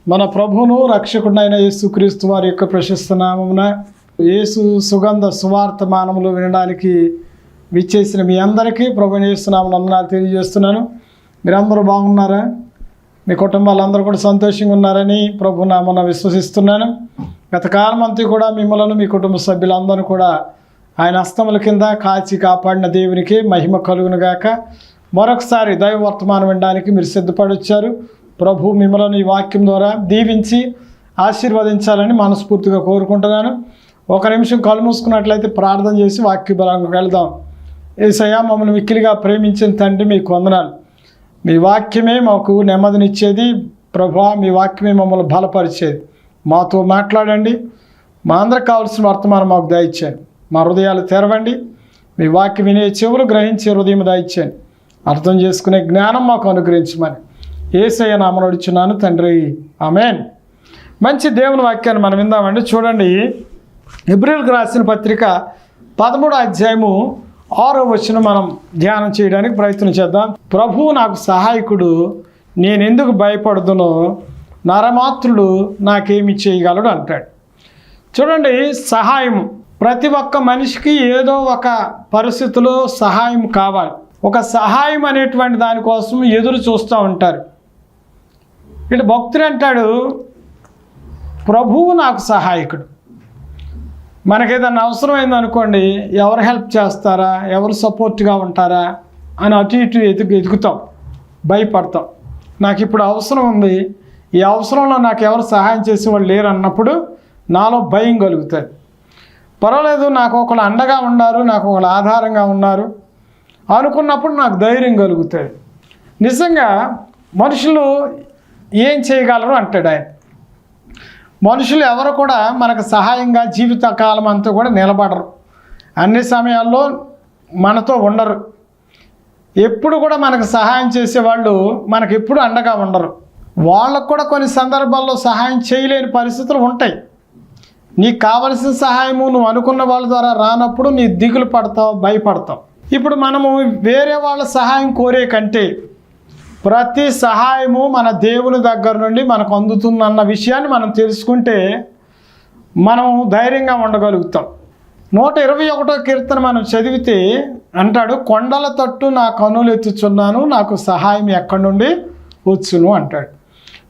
మన ప్రభువును రక్షకుడైన యేసుక్రీస్తు వారి యొక్క ప్రశస్త నామమున యేసు సుగంధ సువార్త మానములు వినడానికి విచ్చేసిన మీ అందరికీ ప్రభువుని యేసు నామమున వందనాలు తెలియజేస్తున్నాను. మీరందరూ బాగున్నారా? మీ కుటుంబాలందరూ కూడా సంతోషంగా ఉన్నారని ప్రభు నామమున విశ్వసిస్తున్నాను. గత కాలం అంతా కూడా మిమ్మల్ని మీ కుటుంబ సభ్యులందరూ కూడా ఆయన హస్తముల కింద కాచి కాపాడిన దేవునికి మహిమ కలుగునుగాక. మరొకసారి దైవ వర్తమానం వినడానికి మీరు సిద్ధపడి వచ్చారు. ప్రభు మిమ్మల్ని ఈ వాక్యం ద్వారా దీవించి ఆశీర్వదించాలని మనస్ఫూర్తిగా కోరుకుంటున్నాను. ఒక నిమిషం కళ్ళు మూసుకున్నట్లయితే ప్రార్థన చేసి వాక్య బలంగా వెళదాం. యేసయ్యా, మమ్మల్ని మిక్కిలిగా ప్రేమించిన తండ్రి మీకు వందనాలు. మీ వాక్యమే మాకు నెమ్మదినిచ్చేది ప్రభా, మీ వాక్యమే మమ్మల్ని బలపరిచేది. మాతో మాట్లాడండి. మా అందరికి కావాల్సిన వర్తమానం మాకు దయచేయండి. మా హృదయాలు తెరవండి. మీ వాక్యం వినే చెవులు గ్రహించే హృదయం దయచేయండి. అర్థం చేసుకునే జ్ఞానం మాకు అనుగ్రహించమని యేసయ్య నామమున అడుగుచున్నాను తండ్రి, ఆమేన్. మంచి దేవుని వాక్యాన్ని మనం విందామండి. చూడండి, హెబ్రీయులకు రాసిన పత్రిక 13వ అధ్యాయము 6వ వచనం మనం ధ్యానం చేయడానికి ప్రయత్నం చేద్దాం. ప్రభువు నాకు సహాయకుడు, నేనెందుకు భయపడుదునో, నరమాత్రుడు నాకేమి చేయగలడు అంటాడు. చూడండి, సహాయం ప్రతి ఒక్క మనిషికి ఏదో ఒక పరిస్థితిలో సహాయం కావాలి. ఒక సహాయం అనేటువంటి దానికోసం ఎదురు చూస్తూ ఉంటారు. ఇటు భక్తుడు అంటాడు, ప్రభువు నాకు సహాయకుడు. మనకేదన్నా అవసరమైంది అనుకోండి, ఎవరు హెల్ప్ చేస్తారా, ఎవరు సపోర్ట్గా ఉంటారా అని అటు ఇటు ఎదుగుతాం, భయపడతాం. నాకు ఇప్పుడు అవసరం ఉంది, ఈ అవసరంలో నాకు ఎవరు సహాయం చేసేవాళ్ళు లేరు అన్నప్పుడు నాలో భయం కలుగుతుంది. పర్వాలేదు, నాకు ఒకళ్ళు అండగా ఉన్నారు, నాకు ఒకళ్ళు ఆధారంగా ఉన్నారు అనుకున్నప్పుడు నాకు ధైర్యం కలుగుతుంది. నిజంగా మనుషులు ఏం చేయగలరు అంటాడు ఆయన. మనుషులు ఎవరు కూడా మనకు సహాయంగా జీవితకాలం అంతా కూడా నిలబడరు. అన్ని సమయాల్లో మనతో ఉండరు. ఎప్పుడు కూడా మనకు సహాయం చేసేవాళ్ళు మనకు ఎప్పుడు అండగా ఉండరు. వాళ్ళకు కూడా కొన్ని సందర్భాల్లో సహాయం చేయలేని పరిస్థితులు ఉంటాయి. నీకు కావలసిన సహాయము నువ్వు అనుకున్న వాళ్ళ ద్వారా రానప్పుడు నీ దిగులు పడతావు, భయపడతావు. ఇప్పుడు మనము వేరే వాళ్ళ సహాయం కోరే కంటే ప్రతి సహాయము మన దేవుని దగ్గర నుండి మనకు అందుతుందన్న విషయాన్ని మనం తెలుసుకుంటే మనం ధైర్యంగా ఉండగలుగుతాం. 121వ కీర్తన మనం చదివితే అంటాడు, కొండల తట్టు నా కన్నులు ఎత్తుచున్నాను, నాకు సహాయం ఎక్కడి నుండి వచ్చును అంటాడు.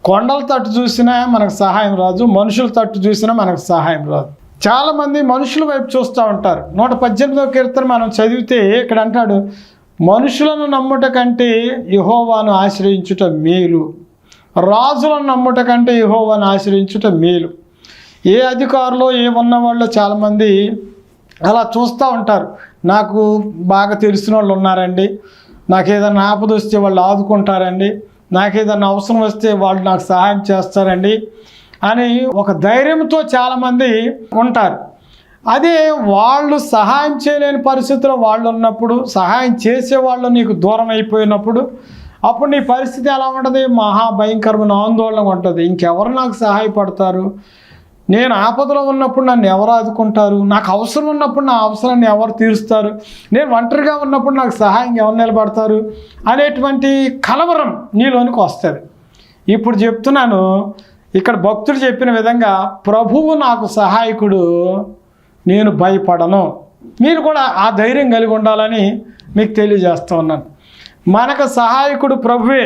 కొండల తట్టు చూసినా మనకు సహాయం రాదు, మనుషుల తట్టు చూసినా మనకు సహాయం రాదు. చాలామంది మనుషుల వైపు చూస్తూ ఉంటారు. 118వ కీర్తన మనం చదివితే ఇక్కడ అంటాడు, మనుషులను నమ్ముట కంటే యెహోవాను ఆశ్రయించుట మేలు, రాజులను నమ్ముట కంటే యెహోవాను ఆశ్రయించుట మేలు. ఏ అధికారులు ఉన్నవాళ్ళు చాలామంది అలా చూస్తూ ఉంటారు. నాకు బాగా తెలిసిన వాళ్ళు ఉన్నారండి, నాకు ఏదైనా ఆపద వస్తే వాళ్ళు ఆదుకుంటారండి, నాకు ఏదైనా అవసరం వస్తే వాళ్ళు నాకు సహాయం చేస్తారండి అని ఒక ధైర్యంతో చాలామంది ఉంటారు. అదే వాళ్ళు సహాయం చేయలేని పరిస్థితిలో వాళ్ళు ఉన్నప్పుడు, సహాయం చేసేవాళ్ళు నీకు దూరం అయిపోయినప్పుడు అప్పుడు నీ పరిస్థితి ఎలా ఉంటుంది? మహాభయంకరమైన ఆందోళన ఉంటుంది. ఇంకెవరు నాకు సహాయపడతారు? నేను ఆపదలో ఉన్నప్పుడు నన్ను ఎవరు ఆదుకుంటారు? నాకు అవసరం ఉన్నప్పుడు నా అవసరాన్ని ఎవరు తీరుస్తారు? నేను ఒంటరిగా ఉన్నప్పుడు నాకు సహాయం ఎవరు నిలబడతారు అనేటువంటి కలవరం నీలోనికి వస్తుంది. ఇప్పుడు చెప్తున్నాను, ఇక్కడ భక్తుడు చెప్పిన విధంగా ప్రభువు నాకు సహాయకుడు, నేను భయపడను. మీరు కూడా ఆ ధైర్యం కలిగి ఉండాలని మీకు తెలియజేస్తూ ఉన్నాను. మనకు సహాయకుడు ప్రభువే.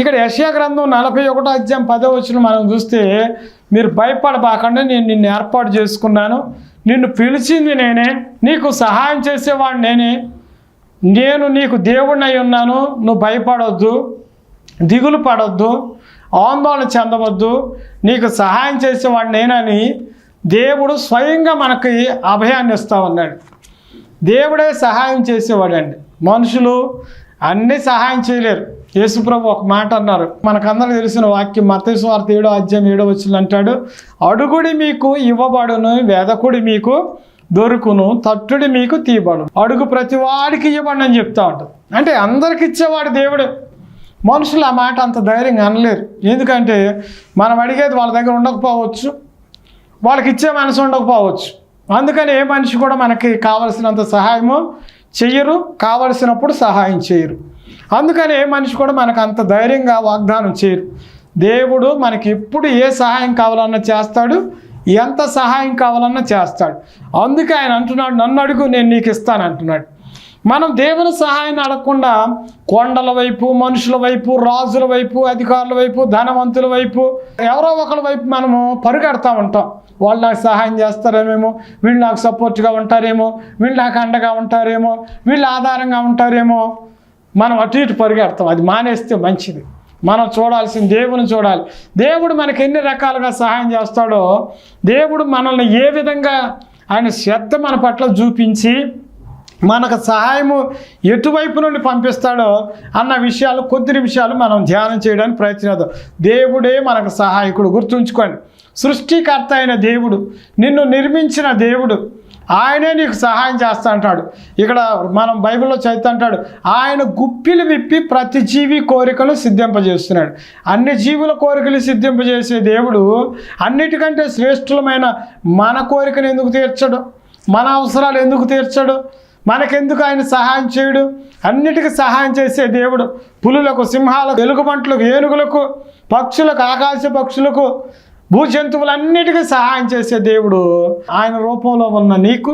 ఇక్కడ యెషయా గ్రంథం 41వ అధ్యాయం 10వ వచనం మనం చూస్తే, మీరు భయపడబాకండి, నేను నిన్ను ఏర్పాటు చేసుకున్నాను, నిన్ను పిలిచింది నేనే, నీకు సహాయం చేసేవాడు నేనే, నేను నీకు దేవుడిని అయి ఉన్నాను, నువ్వు భయపడొద్దు, దిగులు పడొద్దు, ఆందోళన చెందవద్దు, నీకు సహాయం చేసేవాడు నేనని దేవుడు స్వయంగా మనకి అభయాన్ని ఇస్తూ ఉన్నాడు. దేవుడే సహాయం చేసేవాడండి. మనుషులు అన్నీ సహాయం చేయలేరు. యేసుప్రభు ఒక మాట అన్నారు, మనకందరికి తెలిసిన వాక్యం, మత్తయి సువార్త 7వ అధ్యాయం 7వ వచనం అంటాడు, అడుగుడి మీకు ఇవ్వబడును, వెదకుడి మీకు దొరుకును, తట్టుడి మీకు తీయబడును. అడుగు ప్రతి వాడికి ఇవ్వబడి అని చెప్తా ఉంటుంది. అంటే అందరికి ఇచ్చేవాడు దేవుడు. మనుషులు ఆ మాట అంత ధైర్యంగా అనలేరు. ఎందుకంటే మనం అడిగేది వాళ్ళ దగ్గర ఉండకపోవచ్చు, వాళ్ళకి ఇచ్చే మనసు ఉండకపోవచ్చు. అందుకని ఏ మనిషి కూడా మనకి కావలసినంత సహాయము చెయ్యరు, కావలసినప్పుడు సహాయం చేయరు. అందుకని ఏ మనిషి కూడా మనకు అంత ధైర్యంగా వాగ్దానం చేయరు. దేవుడు మనకి ఎప్పుడు ఏ సహాయం కావాలన్నా చేస్తాడు, ఎంత సహాయం కావాలన్నా చేస్తాడు. అందుకే ఆయన అంటున్నాడు, నన్ను అడుగు నేను నీకు ఇస్తాను అంటున్నాడు. మనం దేవుని సహాయాన్ని అడగకుండా కొండల వైపు, మనుషుల వైపు, రాజుల వైపు, అధికారుల వైపు, ధనవంతుల వైపు, ఎవరో ఒకరి వైపు మనము పరుగెడతా ఉంటాం. వాళ్ళు నాకు సహాయం చేస్తారేమో, వీళ్ళు నాకు సపోర్ట్గా ఉంటారేమో, వీళ్ళు నాకు అండగా ఉంటారేమో, వీళ్ళు ఆధారంగా ఉంటారేమో, మనం అటు ఇటు పరుగెడతాం. అది మానేస్తే మంచిది. మనం చూడాల్సిన దేవుని చూడాలి. దేవుడు మనకి ఎన్ని రకాలుగా సహాయం చేస్తాడో, దేవుడు మనల్ని ఏ విధంగా ఆయన శ్రద్ధ మన పట్ల చూపించి మనకు సహాయము ఎటువైపు నుండి పంపిస్తాడో అన్న విషయాలు, కొద్ది నిమిషాలు మనం ధ్యానం చేయడానికి ప్రయత్నిద్దాం. దేవుడే మనకు సహాయకుడు. గుర్తుంచుకోండి, సృష్టికర్త అయిన దేవుడు, నిన్ను నిర్మించిన దేవుడు, ఆయనే నీకు సహాయం చేస్తా అంటాడు. ఇక్కడ మనం బైబిల్లో చదువుతా అంటాడు, ఆయన గుప్పిలు విప్పి ప్రతి జీవి కోరికలు సిద్ధింపజేస్తున్నాడు. అన్ని జీవుల కోరికలు సిద్ధింపజేసే దేవుడు అన్నిటికంటే శ్రేష్ఠులమైన మన కోరికను ఎందుకు తీర్చడు? మన అవసరాలు ఎందుకు తీర్చడు? మనకెందుకు ఆయన సహాయం చేయడు? అన్నిటికీ సహాయం చేసే దేవుడు. పులులకు, సింహాలకు, ఎలుగుబంట్లకు, ఏనుగులకు, పక్షులకు, ఆకాశ పక్షులకు, భూజంతువులన్నిటికీ సహాయం చేసే దేవుడు ఆయన రూపంలో ఉన్న నీకు,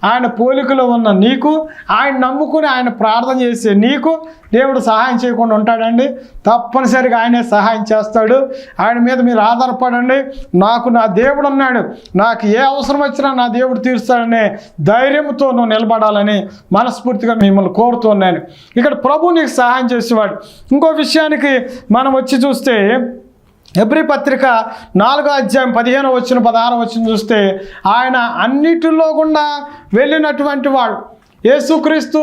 ఆయన పోలికలో ఉన్న నీకు, ఆయన నమ్ముకుని ఆయన ప్రార్థన చేసే నీకు దేవుడు సహాయం చేయకుండా ఉంటాడండి? తప్పనిసరిగా ఆయనే సహాయం చేస్తాడు. ఆయన మీద మీరు ఆధారపడండి. నాకు నా దేవుడు ఉన్నాడు, నాకు ఏ అవసరం వచ్చినా నా దేవుడు తీరుస్తాడనే ధైర్యంతో నువ్వు నిలబడాలని మనస్ఫూర్తిగా మిమ్మల్ని కోరుతున్నాను. ఇక్కడ ప్రభు నీకు సహాయం చేసేవాడు. ఇంకో విషయానికి మనం వచ్చి చూస్తే, హెబ్రీ పత్రిక 4వ అధ్యాయం 15వ వచనం 16వ వచనం చూస్తే, ఆయన అన్నిటిలో గుండా వెళ్ళినటువంటి వాడు. యేసుక్రీస్తు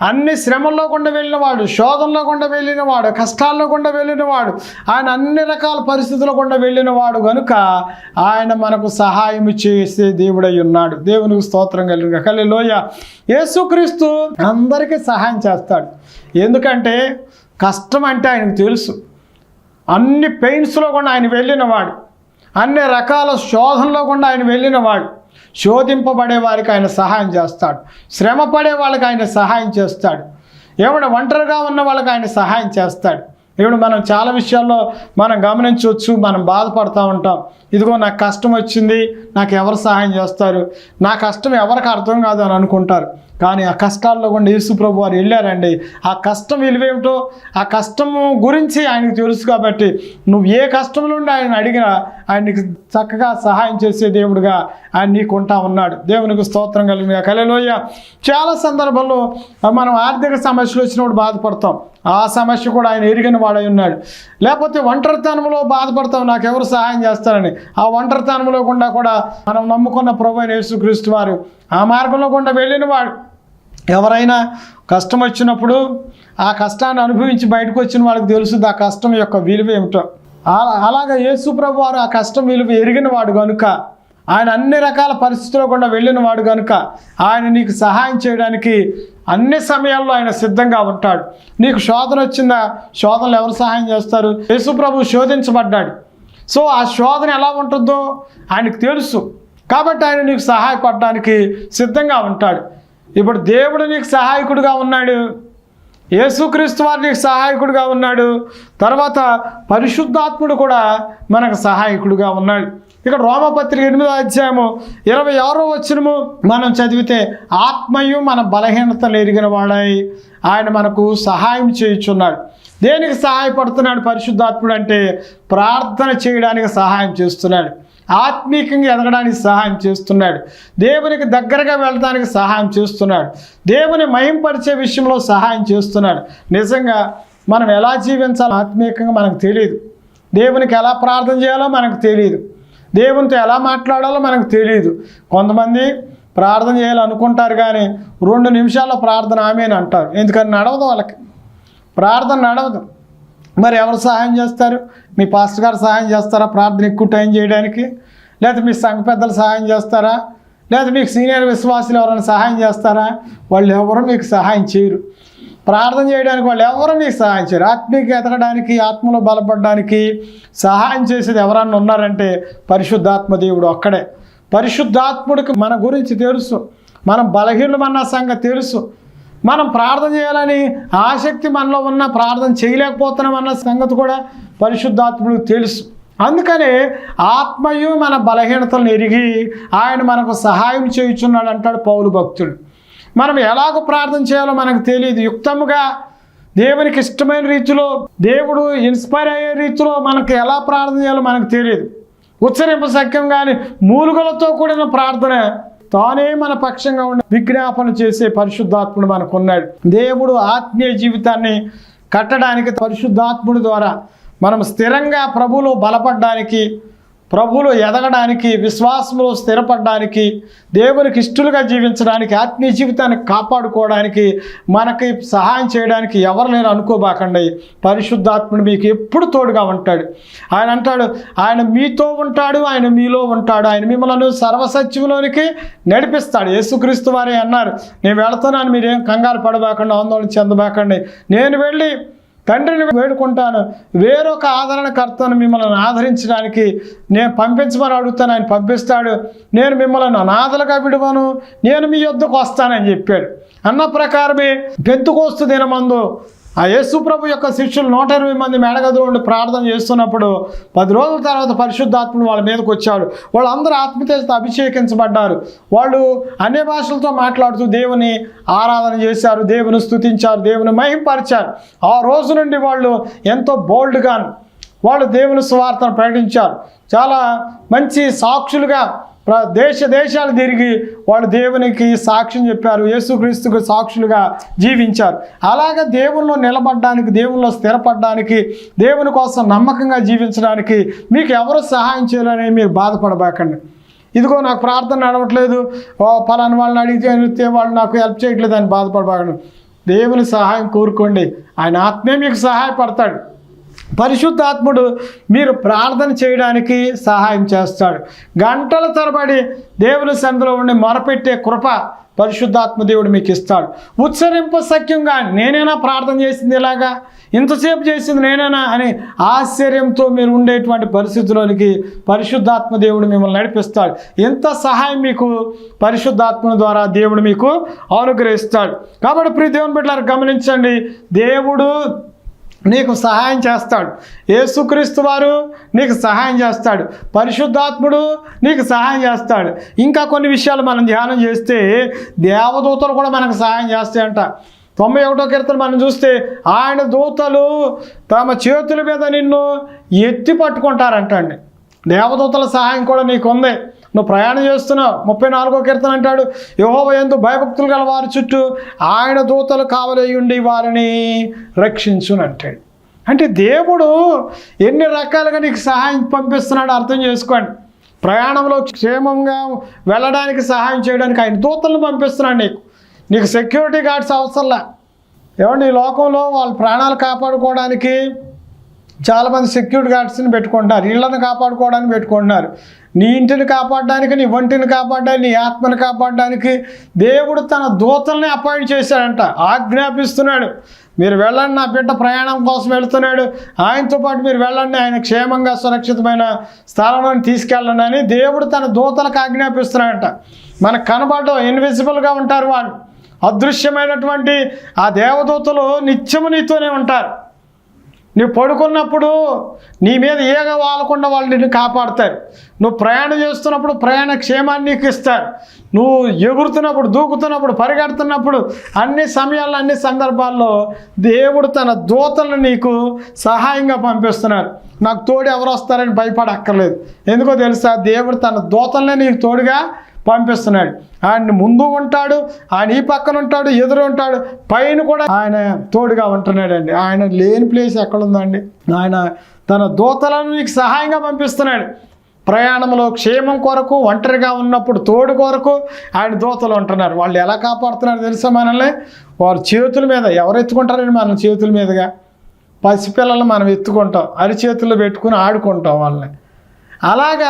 అన్ని శ్రమల్లో గుండా వెళ్ళినవాడు, శోధనలో గుండా వెళ్ళినవాడు, కష్టాల్లో గుండా వెళ్ళినవాడు, ఆయన అన్ని రకాల పరిస్థితుల గుండా వెళ్ళినవాడు కనుక ఆయన మనకు సహాయం చేసే దేవుడై ఉన్నాడు. దేవునికి స్తోత్రం కలుగుగా. హల్లెలూయా. యేసుక్రీస్తు అందరికీ సహాయం చేస్తాడు. ఎందుకంటే కష్టం అంటే ఆయనకు తెలుసు. అన్ని పెయిన్స్లో కూడా ఆయన వెళ్ళినవాడు, అన్ని రకాల శోధనలో కూడా ఆయన వెళ్ళినవాడు. శోధింపబడే వారికి ఆయన సహాయం చేస్తాడు, శ్రమ పడే వాళ్ళకి ఆయన సహాయం చేస్తాడు, ఏమైనా ఒంటరిగా ఉన్న వాళ్ళకి ఆయన సహాయం చేస్తాడు. ఇప్పుడు మనం చాలా విషయాల్లో మనం గమనించవచ్చు, మనం బాధపడుతూ ఉంటాం. ఇదిగో నాకు కష్టం వచ్చింది, నాకు ఎవరు సహాయం చేస్తారు, నా కష్టం ఎవరికి అర్థం కాదు అని అనుకుంటారు. కానీ ఆ కష్టాల్లో కూడా యేసు ప్రభు వారు వెళ్ళారండి. ఆ కష్టం విలువేమిటో, ఆ కష్టము గురించి ఆయనకు తెలుసు కాబట్టి నువ్వు ఏ కష్టం నుండి ఆయన అడిగినా ఆయన నీకు చక్కగా సహాయం చేసే దేవుడుగా ఆయన నీకు ఉంటా ఉన్నాడు. దేవునికి స్తోత్రం కలిగిన. హల్లెలూయా. చాలా సందర్భాల్లో మనం ఆర్థిక సమస్యలు వచ్చినప్పుడు బాధపడతాం, ఆ సమస్య కూడా ఆయన ఎరిగిన వాడై ఉన్నాడు. లేకపోతే ఒంటరితనంలో బాధపడతాం, నాకెవరు సహాయం చేస్తారని. ఆ ఒంటరితనంలో గుండా కూడా మనం నమ్ముకున్న ప్రభు అయిన యేసుక్రీస్తు వారు ఆ మార్గంలో గుండా వెళ్ళిన వాడు. ఎవరైనా కష్టం వచ్చినప్పుడు ఆ కష్టాన్ని అనుభవించి బయటకు వచ్చిన వాళ్ళకి తెలుస్తుంది ఆ కష్టం యొక్క విలువ ఏమిటో. అలాగే యేసు ప్రభు వారు ఆ కష్టం విలువ ఎరిగిన వాడు కనుక, ఆయన అన్ని రకాల పరిస్థితుల్లో కూడా వెళ్ళిన వాడు కనుక ఆయన నీకు సహాయం చేయడానికి అన్ని సమయాల్లో ఆయన సిద్ధంగా ఉంటాడు. నీకు శోధన వచ్చిందా? శోధనలు ఎవరు సహాయం చేస్తారు? యేసు ప్రభు శోధించబడ్డాడు. సో ఆ శోధన ఎలా ఉంటుందో ఆయనకు తెలుసు కాబట్టి ఆయన నీకు సహాయపడడానికి సిద్ధంగా ఉంటాడు. ఇప్పుడు దేవుడు నీకు సహాయకుడిగా ఉన్నాడు, యేసుక్రీస్తు వారు నీకు సహాయకుడిగా ఉన్నాడు, తర్వాత పరిశుద్ధాత్ముడు కూడా మనకు సహాయకుడిగా ఉన్నాడు. ఇక్కడ రోమపత్రిక 8వ అధ్యాయము 26వ వచనము మనం చదివితే, ఆత్మయు మన బలహీనతలు ఎరిగిన వాడై ఆయన మనకు సహాయం చేయుచున్నాడు. దేనికి సహాయపడుతున్నాడు పరిశుద్ధాత్ముడు అంటే? ప్రార్థన చేయడానికి సహాయం చేస్తున్నాడు, ఆత్మీయంగా ఎదగడానికి సహాయం చేస్తున్నాడు, దేవునికి దగ్గరగా వెళ్ళడానికి సహాయం చేస్తున్నాడు, దేవుని మహింపరిచే విషయంలో సహాయం చేస్తున్నాడు. నిజంగా మనం ఎలా జీవించాలో ఆత్మీయంగా మనకు తెలియదు, దేవునికి ఎలా ప్రార్థన చేయాలో మనకు తెలియదు, దేవునితో ఎలా మాట్లాడాలో మనకు తెలియదు. కొంతమంది ప్రార్థన చేయాలనుకుంటారు కానీ 2 నిమిషాల్లో ప్రార్థన ఆమేన్ అంటారు. ఎందుకని నడవదు, వాళ్ళకి ప్రార్థన నడవదు. మరి ఎవరు సహాయం చేస్తారు? మీ పాస్టర్ గారు సహాయం చేస్తారా ప్రార్థన ఎక్కువ టైం చేయడానికి? లేదా మీ సంఘ పెద్దలు సహాయం చేస్తారా? లేదా మీకు సీనియర్ విశ్వాసులు ఎవరైనా సహాయం చేస్తారా? వాళ్ళు ఎవరు మీకు సహాయం చేయరు. ప్రార్థన చేయడానికి వాళ్ళు ఎవరు మీకు సహాయం చేయరు. ఆత్మీయంగా ఎదగడానికి, ఆత్మలో బలపడడానికి సహాయం చేసేది ఎవరన్నా ఉన్నారంటే పరిశుద్ధాత్మ దేవుడు ఒక్కడే. పరిశుద్ధాత్ముడికి మన గురించి తెలుసు, మనం బలహీనమన్న సంగతి తెలుసు, మనం ప్రార్థన చేయాలని ఆసక్తి మనలో ఉన్న ప్రార్థన చేయలేకపోతున్నామన్న సంగతి కూడా పరిశుద్ధాత్ముడికి తెలుసు. అందుకనే ఆత్మయు మన బలహీనతలను ఎరిగి ఆయన మనకు సహాయం చేయుచున్నాడు అంటాడు పౌలు భక్తుడు. మనం ఎలాగో ప్రార్థన చేయాలో మనకు తెలియదు. యుక్తముగా దేవునికి ఇష్టమైన రీతిలో, దేవుడు ఇన్స్పైర్ అయ్యే రీతిలో మనకు ఎలా ప్రార్థన చేయాలో మనకు తెలియదు. ఉచ్చరింప సఖ్యం కానీ మూలుగులతో కూడిన ప్రార్థన తానే మన పక్షంగా ఉండి విజ్ఞాపన చేసే పరిశుద్ధాత్ముడు మనకున్నాడు. దేవుడు ఆత్మీయ జీవితాన్ని కట్టడానికి పరిశుద్ధాత్ముడి ద్వారా మనం స్థిరంగా ప్రభువులో బలపడడానికి, ప్రభువులో ఎదగడానికి, విశ్వాసంలో స్థిరపడడానికి, దేవునికి ఇష్టలుగా జీవించడానికి, ఆత్మీయ జీవితాన్ని కాపాడుకోవడానికి మనకి సహాయం చేయడానికి ఎవరు లేరు అనుకోబాకండి. పరిశుద్ధాత్ముడు మీకు ఎప్పుడు తోడుగా ఉంటాడు. ఆయన అంటాడు, ఆయన మీతో ఉంటాడు, ఆయన మీలో ఉంటాడు, ఆయన మిమ్మల్ని సర్వసత్యంలోనికి నడిపిస్తాడు. యేసుక్రీస్తు వారే అన్నారు, నేను వెళుతున్నాను, మీరేం కంగారు పడబాకండి, ఆందోళన చెందబాకండి, నేను వెళ్ళి తండ్రిని వేడుకుంటాను, వేరొక ఆదరణకర్తను మిమ్మల్ని ఆదరించడానికి నేను పంపించమని అడుగుతాను, ఆయన పంపిస్తాడు. నేను మిమ్మల్ని అనాథలుగా విడువను, నేను మీ యొద్దకు వస్తానని చెప్పాడు. అన్న ప్రకారమే పెంతెకోస్తు దినమందు ఆ యేసు ప్రభు యొక్క శిష్యులు 120 మంది మేడగదిలో ఉండి ప్రార్థన చేస్తున్నప్పుడు 10 రోజుల తర్వాత పరిశుద్ధాత్ముడు వాళ్ళ మీదకి వచ్చాడు. వాళ్ళందరూ ఆత్మీయతతో అభిషేకించబడ్డారు. వాళ్ళు అన్య భాషలతో మాట్లాడుతూ దేవుని ఆరాధన చేశారు, దేవుని స్తుతించారు, దేవుని మహింపరిచారు. ఆ రోజు నుండి వాళ్ళు ఎంతో బోల్డ్గా వాళ్ళు దేవుని సువార్తను ప్రకటించారు. చాలా మంచి సాక్షులుగా దేశాలు తిరిగి వాళ్ళు దేవునికి సాక్ష్యం చెప్పారు, యేసుక్రీస్తుకు సాక్షులుగా జీవించారు. అలాగే దేవుల్లో నిలబడడానికి, దేవుల్లో స్థిరపడడానికి, దేవుని కోసం నమ్మకంగా జీవించడానికి మీకు ఎవరు సహాయం చేయాలని మీరు బాధపడబాకండి. ఇదిగో నాకు ప్రార్థన నడవట్లేదు, పలానా వాళ్ళని అడిగితే వాళ్ళు నాకు హెల్ప్ చేయట్లేదు అని బాధపడబాకండి. దేవుని సహాయం కోరుకోండి, ఆయన ఆత్మే మీకు సహాయపడతాడు. పరిశుద్ధాత్ముడు మీరు ప్రార్థన చేయడానికి సహాయం చేస్తాడు. గంటల తరబడి దేవుని సన్నిధిలో ఉండి మొరపెట్టే కృప పరిశుద్ధాత్మ దేవుడు మీకు ఇస్తాడు. ఉచ్చరింప సఖ్యంగా నేనేనా ప్రార్థన చేసింది ఇలాగా, ఇంతసేపు చేసింది నేనేనా అని ఆశ్చర్యంతో మీరు ఉండేటువంటి పరిస్థితిలోనికి పరిశుద్ధాత్మ దేవుడు మిమ్మల్ని నడిపిస్తాడు. ఇంత సహాయం మీకు పరిశుద్ధాత్మ ద్వారా దేవుడు మీకు అనుగ్రహిస్తాడు. కాబట్టి ప్రియ దేవుని బిడ్డలారా గమనించండి, దేవుడు నీకు సహాయం చేస్తాడు. యేసుక్రీస్తు వారు నీకు సహాయం చేస్తాడు, పరిశుద్ధాత్ముడు నీకు సహాయం చేస్తాడు. ఇంకా కొన్ని విషయాలు మనం ధ్యానం చేస్తే దేవదూతలు కూడా మనకు సహాయం చేస్తాయంట. 91వ కీర్తన మనం చూస్తే ఆయన దూతలు తమ చేతుల మీద నిన్ను ఎత్తి పట్టుకుంటారంటండి. దేవదూతల సహాయం కూడా నీకు ఉంది. నువ్వు ప్రయాణం చేస్తున్నావు. 34వ కీర్తన అంటాడు, యెహోవా యందు భయభక్తులు గల వారి చుట్టూ ఆయన దూతలు కావలియుండి వారిని రక్షించును అంటాడు. అంటే దేవుడు ఎన్ని రకాలుగా నీకు సహాయం పంపిస్తున్నాడు అర్థం చేసుకోండి. ప్రయాణంలో క్షేమంగా వెళ్ళడానికి సహాయం చేయడానికి ఆయన దూతలను పంపిస్తున్నాడు. నీకు సెక్యూరిటీ గార్డ్స్ అవసరంలా. ఏమంటే ఈ లోకంలో వాళ్ళ ప్రాణాలు కాపాడుకోవడానికి చాలామంది సెక్యూరిటీ గార్డ్స్ని పెట్టుకుంటున్నారు, ఇళ్లను కాపాడుకోవడానికి పెట్టుకుంటున్నారు. నీ ఇంటిని కాపాడడానికి, నీ ఒంటిని కాపాడడానికి, నీ ఆత్మని కాపాడడానికి దేవుడు తన దూతల్ని అపాయింట్ చేశాడంట, ఆజ్ఞాపిస్తున్నాడు. మీరు వెళ్ళండి, నా బిడ్డ ప్రయాణం కోసం వెళుతున్నాడు, ఆయనతో పాటు మీరు వెళ్ళండి, ఆయన క్షేమంగా సురక్షితమైన స్థలంలో తీసుకెళ్ళండి అని దేవుడు తన దూతలకు ఆజ్ఞాపిస్తున్నాడంట. మనకు కనబడడం ఇన్విజిబుల్గా ఉంటారు వాళ్ళు, అదృశ్యమైనటువంటి ఆ దేవదూతలు నిత్యము నీతోనే ఉంటారు. నువ్వు పడుకున్నప్పుడు నీ మీద ఏగ వాలకుండా వాళ్ళు నిన్ను కాపాడుతారు. నువ్వు ప్రయాణం చేస్తున్నప్పుడు ప్రయాణ క్షేమాన్ని నీకు ఇస్తారు. నువ్వు ఎగురుతున్నప్పుడు, దూకుతున్నప్పుడు, పరిగెడుతున్నప్పుడు అన్ని సమయాల్లో, అన్ని సందర్భాల్లో దేవుడు తన దూతలను నీకు సహాయంగా పంపిస్తున్నారు. నాకు తోడు ఎవరు వస్తారని భయపడక్కర్లేదు. ఎందుకో తెలుసా, దేవుడు తన దూతలనే నీకు తోడుగా పంపిస్తున్నాడు. ఆయన ముందు ఉంటాడు, ఆయన ఈ పక్కన ఉంటాడు, ఎదురు ఉంటాడు, పైన కూడా ఆయన తోడుగా ఉంటున్నాడండి. ఆయన లేని ప్లేస్ ఎక్కడుందండి? ఆయన తన దూతలను నీకు సహాయంగా పంపిస్తున్నాడు. ప్రయాణంలో క్షేమం కొరకు, ఒంటరిగా ఉన్నప్పుడు తోడు కొరకు ఆయన దూతలు ఉంటున్నారు. వాళ్ళు ఎలా కాపాడుతున్నారు తెలుసా మనల్ని? వారు చేతుల మీద, ఎవరు ఎత్తుకుంటారండి మనం చేతుల మీదుగా? పసిపిల్లలు మనం ఎత్తుకుంటాం, అరిచేతుల్లో పెట్టుకుని ఆడుకుంటాం వాళ్ళని. అలాగా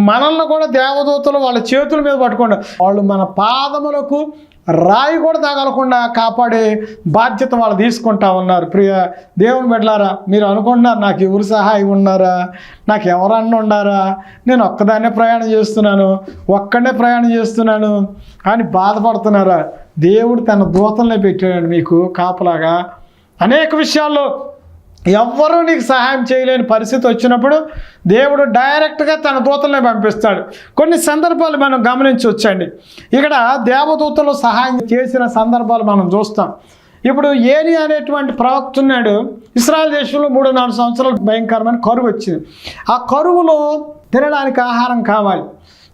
మనల్ని కూడా దేవదూతలు వాళ్ళ చేతుల మీద పట్టుకుంటారు. వాళ్ళు మన పాదములకు రాయి కూడా తగలకుండా కాపాడే బాధ్యత వాళ్ళు తీసుకుంటా ఉన్నారు. ప్రియ దేవుని బిడ్డలారా, మీరు అనుకుంటున్నారు నాకు ఎవరు సహాయం ఉన్నారా, నాకు ఎవరన్నా ఉన్నారా, నేను ఒక్కదాన్నే ప్రయాణం చేస్తున్నాను, ఒక్కడే ప్రయాణం చేస్తున్నాను అని బాధపడుతున్నారా? దేవుడు తన దూతల్ని పెట్టాడు మీకు కాపలాగా. అనేక విషయాల్లో ఎవ్వరూ నీకు సహాయం చేయలేని పరిస్థితి వచ్చినప్పుడు దేవుడు డైరెక్ట్గా తన దూతల్ని పంపిస్తాడు. కొన్ని సందర్భాలు మనం గమనించవచ్చండి. ఇక్కడ దేవదూతలు సహాయం చేసిన సందర్భాలు మనం చూస్తాం. ఇప్పుడు ఏలియా అనేటువంటి ప్రవక్త ఉన్నాడు. ఇశ్రాయేల్ దేశంలో 3-4 సంవత్సరాలు భయంకరమైన కరువు వచ్చింది. ఆ కరువులో తినడానికి ఆహారం కావాలి.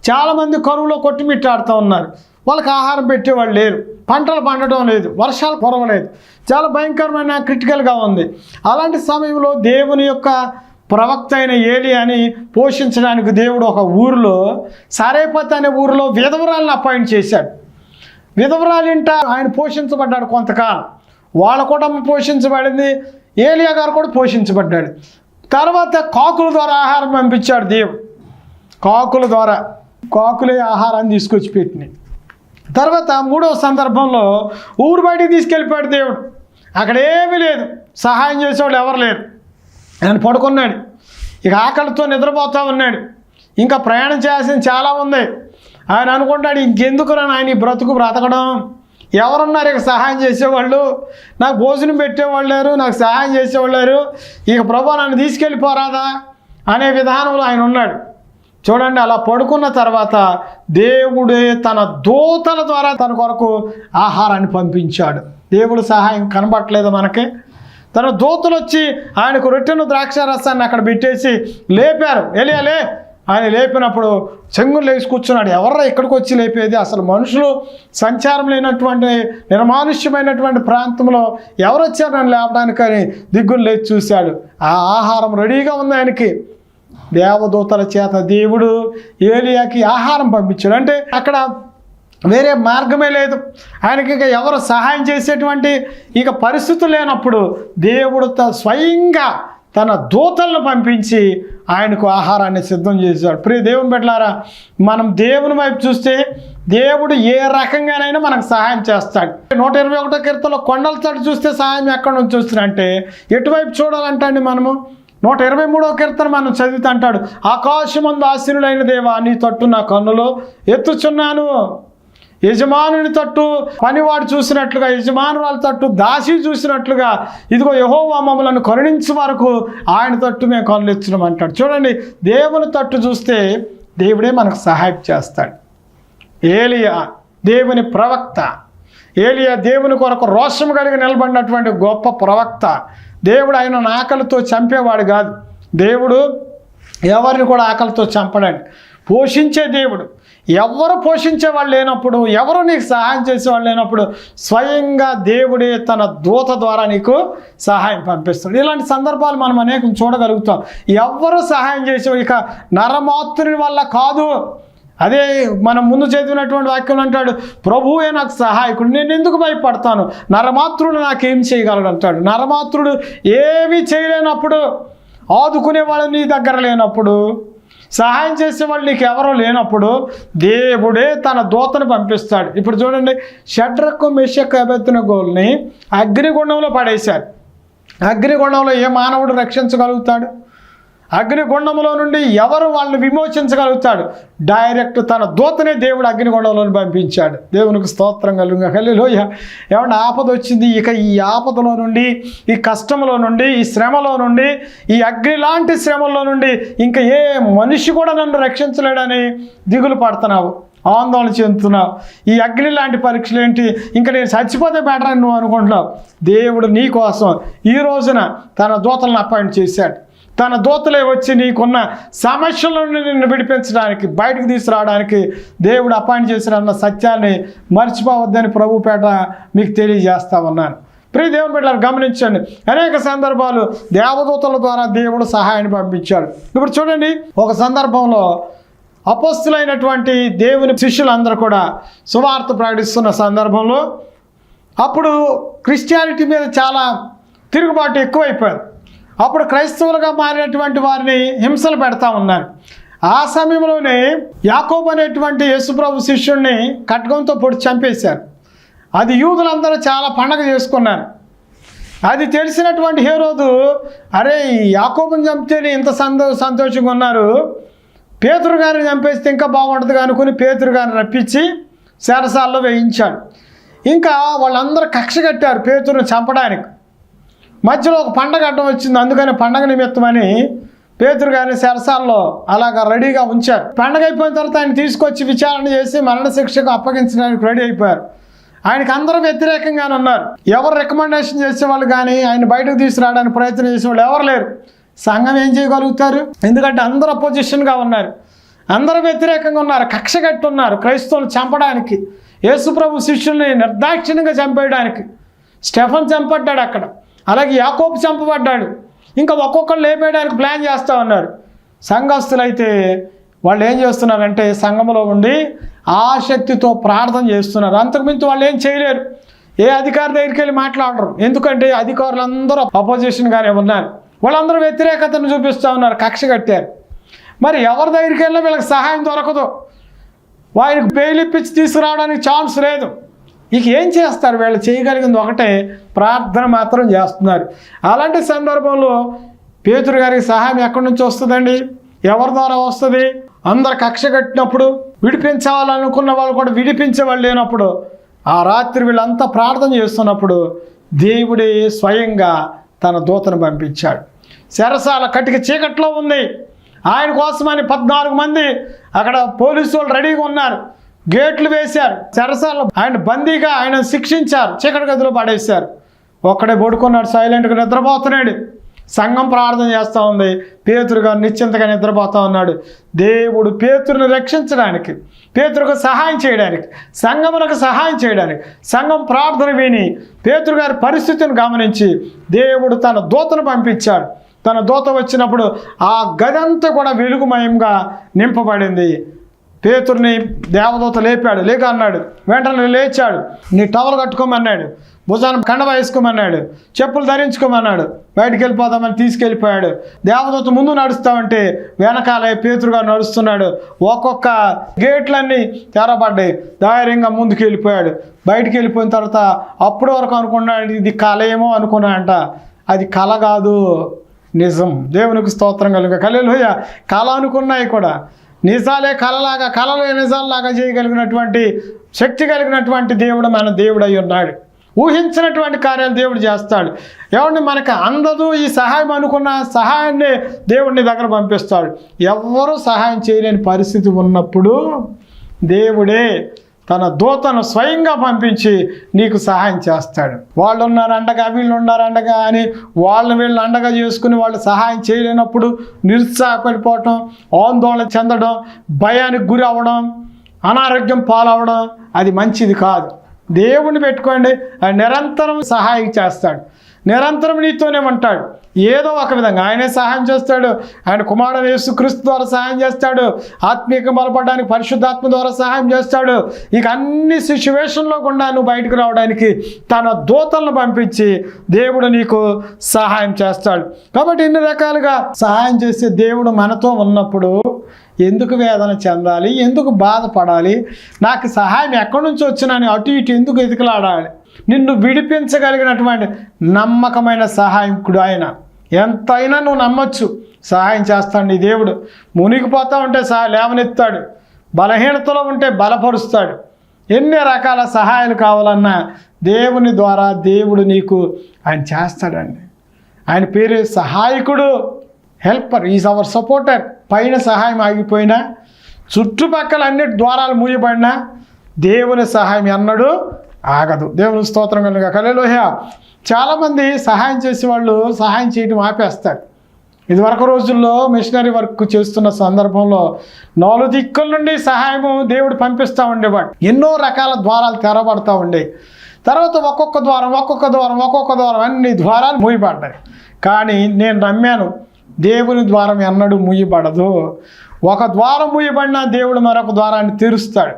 చాలామంది కరువులో కొట్టుమిట్టాడుతూ ఉన్నారు. వాళ్ళకి ఆహారం పెట్టేవాళ్ళు లేరు, పంటలు పండడం లేదు, వర్షాలు కురవలేదు, చాలా భయంకరమైన క్రిటికల్గా ఉంది. అలాంటి సమయంలో దేవుని యొక్క ప్రవక్త అయిన ఏలియాని పోషించడానికి దేవుడు ఒక ఊరిలో, సారేపత్ అనే ఊరిలో విధవరాలను అపాయింట్ చేశాడు. విధవరాలింట ఆయన పోషించబడ్డాడు కొంతకాలం. వాళ్ళ కుటుంబం పోషించబడింది, ఏలియా గారు కూడా పోషించబడ్డాడు. తర్వాత కాకుల ద్వారా ఆహారం పంపించాడు దేవుడు. కాకుల ద్వారా, కాకులే ఆహారాన్ని తీసుకొచ్చి పెట్టినాయి. తర్వాత 3వ సందర్భంలో ఊరు బయటికి తీసుకెళ్ళిపోయాడు దేవుడు. అక్కడ ఏమీ లేదు, సహాయం చేసేవాళ్ళు ఎవరు లేరు. ఆయన పడుకున్నాడు, ఇక ఆకలితో నిద్రపోతూ ఉన్నాడు. ఇంకా ప్రయాణం చేయాల్సింది చాలా ఉంది. ఆయన అనుకుంటాడు, ఇంకెందుకు ఆయన ఈ బ్రతకడం, ఎవరున్నారు ఇక సహాయం చేసేవాళ్ళు, నాకు భోజనం పెట్టేవాళ్ళు లేరు, నాకు సహాయం చేసేవాళ్ళు లేరు, ఇక ప్రభు నన్ను తీసుకెళ్ళిపోరాదా అనే విధానంలో ఆయన ఉన్నాడు. చూడండి, అలా పడుకున్న తర్వాత దేవుడే తన దూతల ద్వారా తన కొరకు ఆహారాన్ని పంపించాడు. దేవుడు సహాయం కనబట్టలేదు మనకి. తన దూతలు వచ్చి ఆయనకు రొట్టెను ద్రాక్ష రసాన్ని అక్కడ పెట్టేసి లేపారు. ఎలియాలే ఆయన లేపినప్పుడు చెంగులు లేచి కూర్చున్నాడు. ఎవర్రా ఇక్కడికి వచ్చి లేపేది, అసలు మనుషులు సంచారం లేనటువంటి నిర్మానుష్యమైనటువంటి ప్రాంతంలో ఎవరు వచ్చారు నన్ను లేపడానికని దిగ్గులు లేచి చూశాడు. ఆ ఆహారం రెడీగా ఉంది ఆయనకి. దేవదూతల చేత దేవుడు ఏలియాకి ఆహారం పంపించాడు. అంటే అక్కడ వేరే మార్గమే లేదు. ఆయనకి ఇక ఎవరు సహాయం చేసేటువంటి ఇక పరిస్థితులు లేనప్పుడు దేవుడు స్వయంగా తన దూతలను పంపించి ఆయనకు ఆహారాన్ని సిద్ధం చేశాడు. ప్రియ దేవుని బిడ్డలారా, మనం దేవుని వైపు చూస్తే దేవుడు ఏ రకంగానైనా మనకు సహాయం చేస్తాడు. 121వ కీర్తనలో కొండల తట్టు చూస్తే సహాయం ఎక్కడి నుంచి వస్తుందంటే ఎటువైపు చూడాలంటే మనము 123వ కీర్తన మనం చదివితే అంటాడు, ఆకాశమందు ఆశీనుడైన దేవా నీ తట్టు నా కన్నులో ఎత్తుచున్నాను. యజమానుని తట్టు పనివాడు చూసినట్లుగా, యజమానురాల తట్టు దాసి చూసినట్లుగా ఇదిగో యెహోవా మమ్మలను కరుణించే వరకు ఆయన తట్టు మేము కన్నులు ఎత్తున్నాం అంటాడు. చూడండి, దేవుని తట్టు చూస్తే దేవుడే మనకు సహాయం చేస్తాడు. ఏలియా దేవుని ప్రవక్త. ఏలియా దేవుని కొరకు రోషం కలిగి నిలబడినటువంటి గొప్ప ప్రవక్త. దేవుడు ఆయన ఆకలితో చంపేవాడు కాదు. దేవుడు ఎవరిని కూడా ఆకలితో చంపడండి, పోషించే దేవుడు. ఎవరు పోషించే వాళ్ళు లేనప్పుడు, ఎవరు నీకు సహాయం చేసేవాళ్ళు లేనప్పుడు స్వయంగా దేవుడే తన దూత ద్వారా నీకు సహాయం పంపిస్తాడు. ఇలాంటి సందర్భాలు మనం అనేకం చూడగలుగుతాం. ఎవరు సహాయం చేసే ఇక నరమాతృని వల్ల కాదు. అదే మనం ముందు చదివినటువంటి వాక్యం అంటాడు, ప్రభువే నాకు సహాయకుడు, నేను ఎందుకు భయపడతాను, నరమాతృడు నాకేం చేయగలడు అంటాడు. నరమాతృడు ఏమీ చేయలేనప్పుడు, ఆదుకునే వాళ్ళు నీ దగ్గర లేనప్పుడు, సహాయం చేసేవాళ్ళు నీకు ఎవరో లేనప్పుడు దేవుడే తన దూతను పంపిస్తాడు. ఇప్పుడు చూడండి, షడ్రకు మెషకు అబేద్నెగోల్ని అగ్నిగుండంలో పడేశారు. అగ్నిగుండంలో ఏ మానవుడు రక్షించగలుగుతాడు? అగ్నిగుండంలో నుండి ఎవరు వాళ్ళని విమోచించగలుగుతాడు? డైరెక్ట్ తన దూతనే దేవుడు అగ్నిగుండంలో పంపించాడు. దేవునికి స్తోత్రం కలుగుగా. హల్లెలూయా. ఏమన్నా ఆపద వచ్చింది, ఇక ఈ ఆపదలో నుండి, ఈ కష్టంలో నుండి, ఈ శ్రమలో నుండి, ఈ అగ్ని లాంటి శ్రమల్లో నుండి ఇంకా ఏ మనిషి కూడా నన్ను రక్షించలేడని దిగులు పడుతున్నావు, ఆందోళన చెందుతున్నావు. ఈ అగ్ని లాంటి పరీక్షలు ఏంటి, ఇంకా నేను చచ్చిపోతే బెటర్ అని నువ్వు అనుకుంటున్నావు. దేవుడు నీ కోసం ఈ రోజున తన దూతలను అపాయింట్ చేశాడు. తన దూతలే వచ్చి నీకున్న సమస్యల నుండి నిన్ను విడిపించడానికి, బయటకు తీసుకురావడానికి దేవుడు అపాయింట్ చేశాడన్న సత్యాన్ని మర్చిపోవద్దని ప్రభుపేట మీకు తెలియజేస్తా ఉన్నాను. ప్రియ దేవుని బిడ్డలను గమనించండి, అనేక సందర్భాలు దేవదూతల ద్వారా దేవుడు సహాయాన్ని పంపించాడు. ఇప్పుడు చూడండి, ఒక సందర్భంలో అపోస్తులైనటువంటి దేవుని శిష్యులందరూ కూడా సువార్త ప్రకటిస్తున్న సందర్భంలో అప్పుడు క్రిస్టియానిటీ మీద చాలా తిరుగుబాటు ఎక్కువైపోయారు. అప్పుడు క్రైస్తవులుగా మారినటువంటి వారిని హింసలు పెడతా ఉన్నారు. ఆ సమయంలోనే యాకోబు అనేటువంటి యేసుప్రభు శిష్యుడిని ఖడ్గంతో పొడి చంపేశారు. అది యూదులందరూ చాలా పండగ చేసుకున్నారు. అది తెలిసినటువంటి హేరోదు, అరే యాకోబుని చంపితేనే ఇంత సంతోషంగా ఉన్నారు, పేతురు గారిని చంపేస్తే ఇంకా బాగుంటుంది అనుకుని పేతురు గారిని రప్పించి చెరసాల్లో వేయించాడు. ఇంకా వాళ్ళందరూ కక్ష కట్టారు పేతురుని చంపడానికి. మధ్యలో ఒక పండగ అడ్డం వచ్చింది, అందుకని పండగ నిమిత్తమని పేతురు గారిని చెరసాల్లో అలాగా రెడీగా ఉంచారు. పండగ అయిపోయిన తర్వాత ఆయన తీసుకొచ్చి విచారణ చేసి మరణశిక్షకు అప్పగించడానికి రెడీ అయిపోయారు. ఆయనకు అందరూ వ్యతిరేకంగానే ఉన్నారు. ఎవరు రికమెండేషన్ చేసేవాళ్ళు కానీ ఆయన బయటకు తీసుకురావడానికి ప్రయత్నం చేసేవాళ్ళు ఎవరు లేరు. సంఘం ఏం చేయగలుగుతారు? ఎందుకంటే అందరూ అపోజిషన్గా ఉన్నారు, అందరూ వ్యతిరేకంగా ఉన్నారు, కక్ష కట్టి ఉన్నారు క్రైస్తవులు చంపడానికి, యేసుప్రభు శిష్యుల్ని నిర్దాక్షిణ్యంగా చంపేయడానికి. స్టెఫన్ చంపడ్డాడు అక్కడ, అలాగే యాకోబు చంపబడ్డాడు. ఇంకా ఒక్కొక్కరు లేపేయడానికి ప్లాన్ చేస్తూ ఉన్నారు. సంఘస్థులైతే వాళ్ళు ఏం చేస్తున్నారంటే సంఘంలో ఉండి ఆసక్తితో ప్రార్థన చేస్తున్నారు. అంతకుమించి వాళ్ళు ఏం చేయలేరు. ఏ అధికారి దగ్గరికి వెళ్ళి మాట్లాడరు, ఎందుకంటే అధికారులందరూ అపోజిషన్గానే ఉన్నారు. వాళ్ళందరూ వ్యతిరేకతను చూపిస్తూ ఉన్నారు, కక్ష కట్టారు. మరి ఎవరి దగ్గరికి వెళ్ళినా వీళ్ళకి సహాయం దొరకదు, వారికి బెయిల్ ఇప్పించి తీసుకురావడానికి ఛాన్స్ లేదు. ఇక ఏం చేస్తారు? వీళ్ళు చేయగలిగింది ఒకటే, ప్రార్థన మాత్రం చేస్తున్నారు. అలాంటి సందర్భంలో పేతురు గారికి సహాయం ఎక్కడి నుంచి వస్తుందండి? ఎవరి ద్వారా వస్తుంది? అందరు కక్ష కట్టినప్పుడు, విడిపించాలనుకున్న వాళ్ళు కూడా విడిపించేవాళ్ళు లేనప్పుడు, ఆ రాత్రి వీళ్ళంతా ప్రార్థన చేస్తున్నప్పుడు దేవుడే స్వయంగా తన దూతను పంపించాడు. చెరసాల కటిక చీకట్లో ఉంది. ఆయన కోసమని 14 మంది అక్కడ పోలీసు వాళ్ళు రెడీగా ఉన్నారు. గేట్లు వేశారు. చెరసాలలో ఆయన బందీగా ఆయన శిక్షించారు, చీకటి గదిలో పడేశారు. ఒక్కడే పడుకున్నాడు, సైలెంట్గా నిద్రపోతున్నాడు. సంఘం ప్రార్థన చేస్తూ ఉంది, పేతురు గారు నిశ్చింతగా నిద్రపోతూ ఉన్నాడు. దేవుడు పేతురుని రక్షించడానికి, పేతురుకు సహాయం చేయడానికి, సంఘమునకు సహాయం చేయడానికి, సంఘం ప్రార్థన విని పేతురు గారి పరిస్థితిని గమనించి దేవుడు తన దూతను పంపించాడు. తన దూత వచ్చినప్పుడు ఆ గదంతా కూడా వెలుగుమయంగా నింపబడింది. పేతురుని దేవదూత లేపాడు. లేక అన్నాడు, వెంటనే లేచాడు. నీ టవల్ కట్టుకోమన్నాడు, భుజాన్ని కండ వేసుకోమన్నాడు, చెప్పులు ధరించుకోమన్నాడు. బయటికి వెళ్ళిపోదామని తీసుకెళ్ళిపోయాడు. దేవదూత ముందు నడుస్తామంటే వెనకాలే పేతురు గారు నడుస్తున్నాడు. ఒక్కొక్క గేట్లన్నీ తెరబడ్డాయి. ధైర్యంగా ముందుకు వెళ్ళిపోయాడు. బయటికి వెళ్ళిపోయిన తర్వాత అప్పటి వరకు అనుకున్నాడు ఇది కల ఏమో అనుకున్నాడంట. అది కల కాదు, నిజం. దేవునికి స్తోత్రం కలుగా. హల్లెలూయా. కళ అనుకున్నాయి కూడా నిజాలే కళలాగా, కళలే నిజాల్లాగా చేయగలిగినటువంటి శక్తి కలిగినటువంటి దేవుడు మన దేవుడు అయి ఉన్నాడు. ఊహించినటువంటి కార్యాలు దేవుడు చేస్తాడు. ఎవరిని మనకు అందదు ఈ సహాయం అనుకున్న సహాయాన్ని దేవుడిని దగ్గర పంపిస్తాడు. ఎవ్వరూ సహాయం చేయలేని పరిస్థితి ఉన్నప్పుడు దేవుడే తన దూతను స్వయంగా పంపించి నీకు సహాయం చేస్తాడు. వాళ్ళు ఉన్నారు అండగా, వీళ్ళు ఉన్నారు అండగా అని వీళ్ళని అండగా చేసుకుని వాళ్ళు సహాయం చేయలేనప్పుడు నిరుత్సాహపడిపోవటం, ఆందోళన చెందడం, భయానికి గురి అవ్వడం, అనారోగ్యం పాలవడం అది మంచిది కాదు. దేవుణ్ణి పెట్టుకోండి, ఆయన నిరంతరం సహాయం చేస్తాడు. నిరంతరం నీతోనే ఉంటాడు. ఏదో ఒక విధంగా ఆయనే సహాయం చేస్తాడు. ఆయన కుమారుడు యేసుక్రీస్తు ద్వారా సహాయం చేస్తాడు. ఆత్మీయంగా బలపడడానికి పరిశుద్ధాత్మ ద్వారా సహాయం చేస్తాడు. ఇక అన్ని సిచ్యువేషన్లో కూడా నువ్వు బయటకు రావడానికి తన దూతలను పంపించి దేవుడు నీకు సహాయం చేస్తాడు. కాబట్టి ఇన్ని రకాలుగా సహాయం చేసే దేవుడు మనతో ఉన్నప్పుడు ఎందుకు వేదన చెందాలి? ఎందుకు బాధపడాలి? నాకు సహాయం ఎక్కడి నుంచి వచ్చినని అటు ఇటు ఎందుకు ఎదుకులాడాలి? నిన్ను విడిపించగలిగినటువంటి నమ్మకమైన సహాయకుడు ఆయన. ఎంతైనా నువ్వు నమ్మొచ్చు, సహాయం చేస్తాడు నీ దేవుడు. మునిగిపోతా ఉంటే లేవనెత్తాడు, బలహీనతలో ఉంటే బలపరుస్తాడు. ఎన్ని రకాల సహాయాలు కావాలన్నా దేవుని ద్వారా దేవుడు నీకు ఆయన చేస్తాడండి. ఆయన పేరు సహాయకుడు, హెల్పర్, ఈజ్ అవర్ సపోర్టర్. పైన సహాయం ఆగిపోయినా, చుట్టుపక్కల అన్ని ద్వారాలు మూయబడినా దేవుని సహాయం ఎన్నడూ ఆగదు. దేవుని స్తోత్రం కలుగా. హల్లెలూయా. చాలామంది సహాయం చేసేవాళ్ళు సహాయం చేయడం ఆపేస్తారు. ఇదివరకు రోజుల్లో మిషనరీ వర్క్ చేస్తున్న సందర్భంలో 4 దిక్కుల నుండి సహాయము దేవుడు పంపిస్తూ ఉండేవాడు. ఎన్నో రకాల ద్వారాలు తెరబడతా ఉండేవి. తర్వాత ఒక్కొక్క ద్వారం అన్ని ద్వారాలు మూయబడ్డాయి. కానీ నేను నమ్మాను, దేవుని ద్వారం ఎన్నడూ మూయబడదు. ఒక ద్వారం మూయబడినా దేవుడు మరొక ద్వారాన్ని తెరుస్తాడు.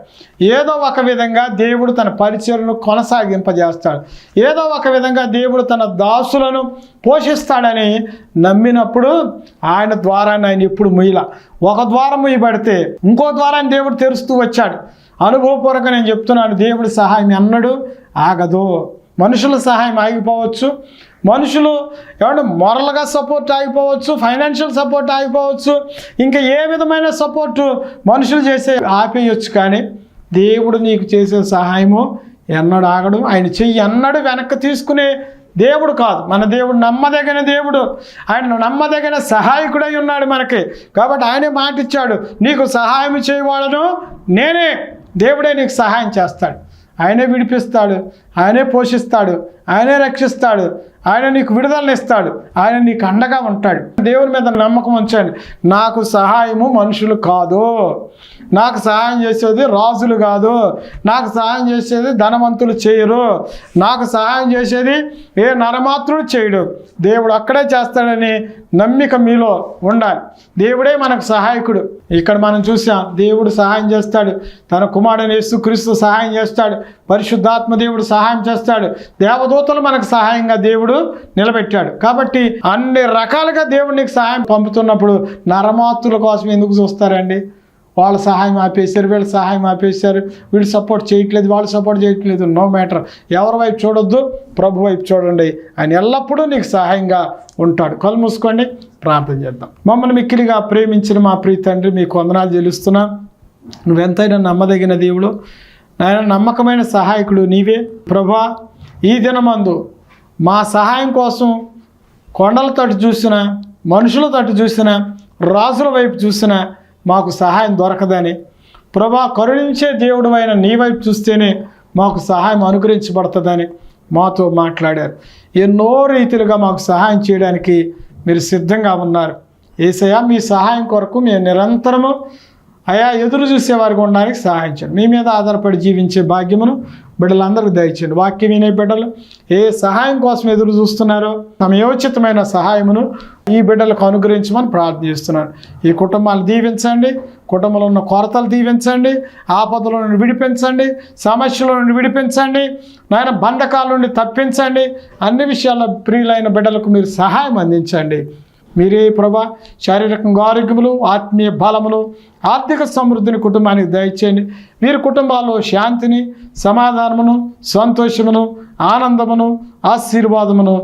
ఏదో ఒక విధంగా దేవుడు తన పరిచర్యను కొనసాగింపజేస్తాడు. ఏదో ఒక విధంగా దేవుడు తన దాసులను పోషిస్తాడని నమ్మినప్పుడు ఆయన ద్వారాన్ని ఆయన ఎప్పుడు మూయల. ఒక ద్వారం మూయబడితే ఇంకో ద్వారాన్ని దేవుడు తెరుస్తూ వచ్చాడు. అనుభవపూర్వకంగా నేను చెప్తున్నాను, దేవుడి సహాయం ఎన్నడూ ఆగదు. మనుషుల సహాయం ఆగిపోవచ్చు, మనుషులు ఏమంటే మొరల్గా సపోర్ట్ ఆగిపోవచ్చు, ఫైనాన్షియల్ సపోర్ట్ ఆగిపోవచ్చు, ఇంకా ఏ విధమైన సపోర్టు మనుషులు చేసే ఆపేయచ్చు. కానీ దేవుడు నీకు చేసే సహాయము ఎన్నడూ ఆగడు. ఆయన చెయ్యి ఎన్నడూ వెనక్కి తీసుకునే దేవుడు కాదు. మన దేవుడు నమ్మదగిన దేవుడు, ఆయన నమ్మదగిన సహాయకుడై ఉన్నాడు మనకి. కాబట్టి ఆయనే మాట ఇచ్చాడు, నీకు సహాయం చేయవాడను నేనే. దేవుడే నీకు సహాయం చేస్తాడు, ఆయనే విడిపిస్తాడు, ఆయనే పోషిస్తాడు, ఆయనే రక్షిస్తాడు, ఆయన నీకు విడుదలనిస్తాడు, ఆయన నీకు అండగా ఉంటాడు. దేవుని మీద నమ్మకం ఉంచండి. నాకు సహాయము మనుషులు కాదు, నాకు సహాయం చేసేది రాజులు కాదు, నాకు సహాయం చేసేది ధనవంతులు చేయరు, నాకు సహాయం చేసేది ఏ నరమాత్రుడు చేయడు. దేవుడు అక్కడే చేస్తాడని నమ్మిక మీలో ఉండాలి. దేవుడే మనకు సహాయకుడు. ఇక్కడ మనం చూసాం, దేవుడు సహాయం చేస్తాడు, తన కుమారుడైన యేసుక్రీస్తు సహాయం చేస్తాడు, పరిశుద్ధాత్మ దేవుడు సహాయం చేస్తాడు, దేవదూతలు మనకు సహాయంగా దేవుడు నిలబెట్టాడు. కాబట్టి అన్ని రకాలుగా దేవుడు నీకు సహాయం పంపుతున్నప్పుడు నరమాత్రుల కోసం ఎందుకు చూస్తారండి? వాళ్ళ సహాయం ఆపేశారు, వీళ్ళ సహాయం ఆపేశారు, వీళ్ళు సపోర్ట్ చేయట్లేదు, వాళ్ళు సపోర్ట్ చేయట్లేదు, నో మ్యాటర్. ఎవరి వైపు చూడొద్దు, ప్రభు వైపు చూడండి. ఆయన ఎల్లప్పుడూ నీకు సహాయంగా ఉంటాడు. కళ్ళు మూసుకోండి, ప్రార్థన చేద్దాం. మమ్మల్ని మిక్కిలిగా ప్రేమించిన మా ప్రియ తండ్రి, మీకు వందనాలు చెల్లిస్తున్నాం. నువ్వెంతైనా నమ్మదగిన దేవుడు, నాయన నమ్మకమైన సహాయకుడు నీవే ప్రభా. ఈ దినమందు మా సహాయం కోసం కొండల తట్టు చూసినా, మనుషుల తట్టు చూసినా, రాజుల వైపు చూసినా మాకు సహాయం దొరకదని ప్రభా, కరుణించే దేవుడు అయిన నీ వైపు చూస్తేనే మాకు సహాయం అనుగ్రహించబడుతుందని మాతో మాట్లాడారు. ఎన్నో రీతిలుగా మాకు సహాయం చేయడానికి మీరు సిద్ధంగా ఉన్నారు. యేసయ్యా, మీ సహాయం కొరకు మేము నిరంతరము అయా ఎదురు చూసేవారికి ఉండడానికి సహాయం చేయండి. మీ మీద ఆధారపడి జీవించే భాగ్యమును బిడ్డలందరికీ దయచేయండి. వాక్యం వినే బిడ్డలు ఏ సహాయం కోసం ఎదురు చూస్తున్నారో సమయోచితమైన సహాయమును ఈ బిడ్డలకు అనుగ్రహించమని ప్రార్థన చేస్తున్నాను. ఈ కుటుంబాలు దీవించండి, కుటుంబంలో ఉన్న కొరతలు దీవించండి, ఆపదల నుండి విడిపించండి, సమస్యల నుండి విడిపించండి, నాయన బంధకాల నుండి తప్పించండి. అన్ని విషయాల్లో ప్రియులైన బిడ్డలకు మీరు సహాయం అందించండి. మీరే ప్రభా శారీరకంగా ఆరోగ్యములు, ఆత్మీయ బలములు, ఆర్థిక సమృద్ధిని కుటుంబానికి దయచేయండి. వీరి కుటుంబాల్లో శాంతిని, సమాధానమును, సంతోషమును, ఆనందమును, ఆశీర్వాదమును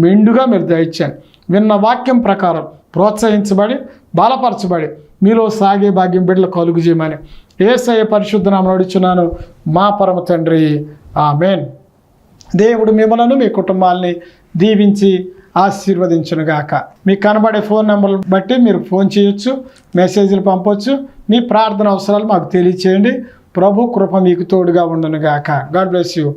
మెండుగా మీరు దయచేయండి. విన్న వాక్యం ప్రకారం ప్రోత్సహించబడి బలపరచబడి మీలో సాగే భాగ్యం బిడ్డలు కలుగు చేయమని యేసయ్య పరిశుద్ధ నామమున అడుగుచున్నాను మా పరమ తండ్రి, ఆమేన్. దేవుడు మిమ్మలను మీ కుటుంబాలని దీవించి ఆశీర్వదించునుగాక. మీకు కనబడే ఫోన్ నెంబర్లు బట్టి మీరు ఫోన్ చేయొచ్చు, మెసేజ్లు పంపొచ్చు. మీ ప్రార్థన అవసరాలు మాకు తెలియచేయండి. ప్రభు కృప మీకు తోడుగా ఉండునుగాక. God bless you.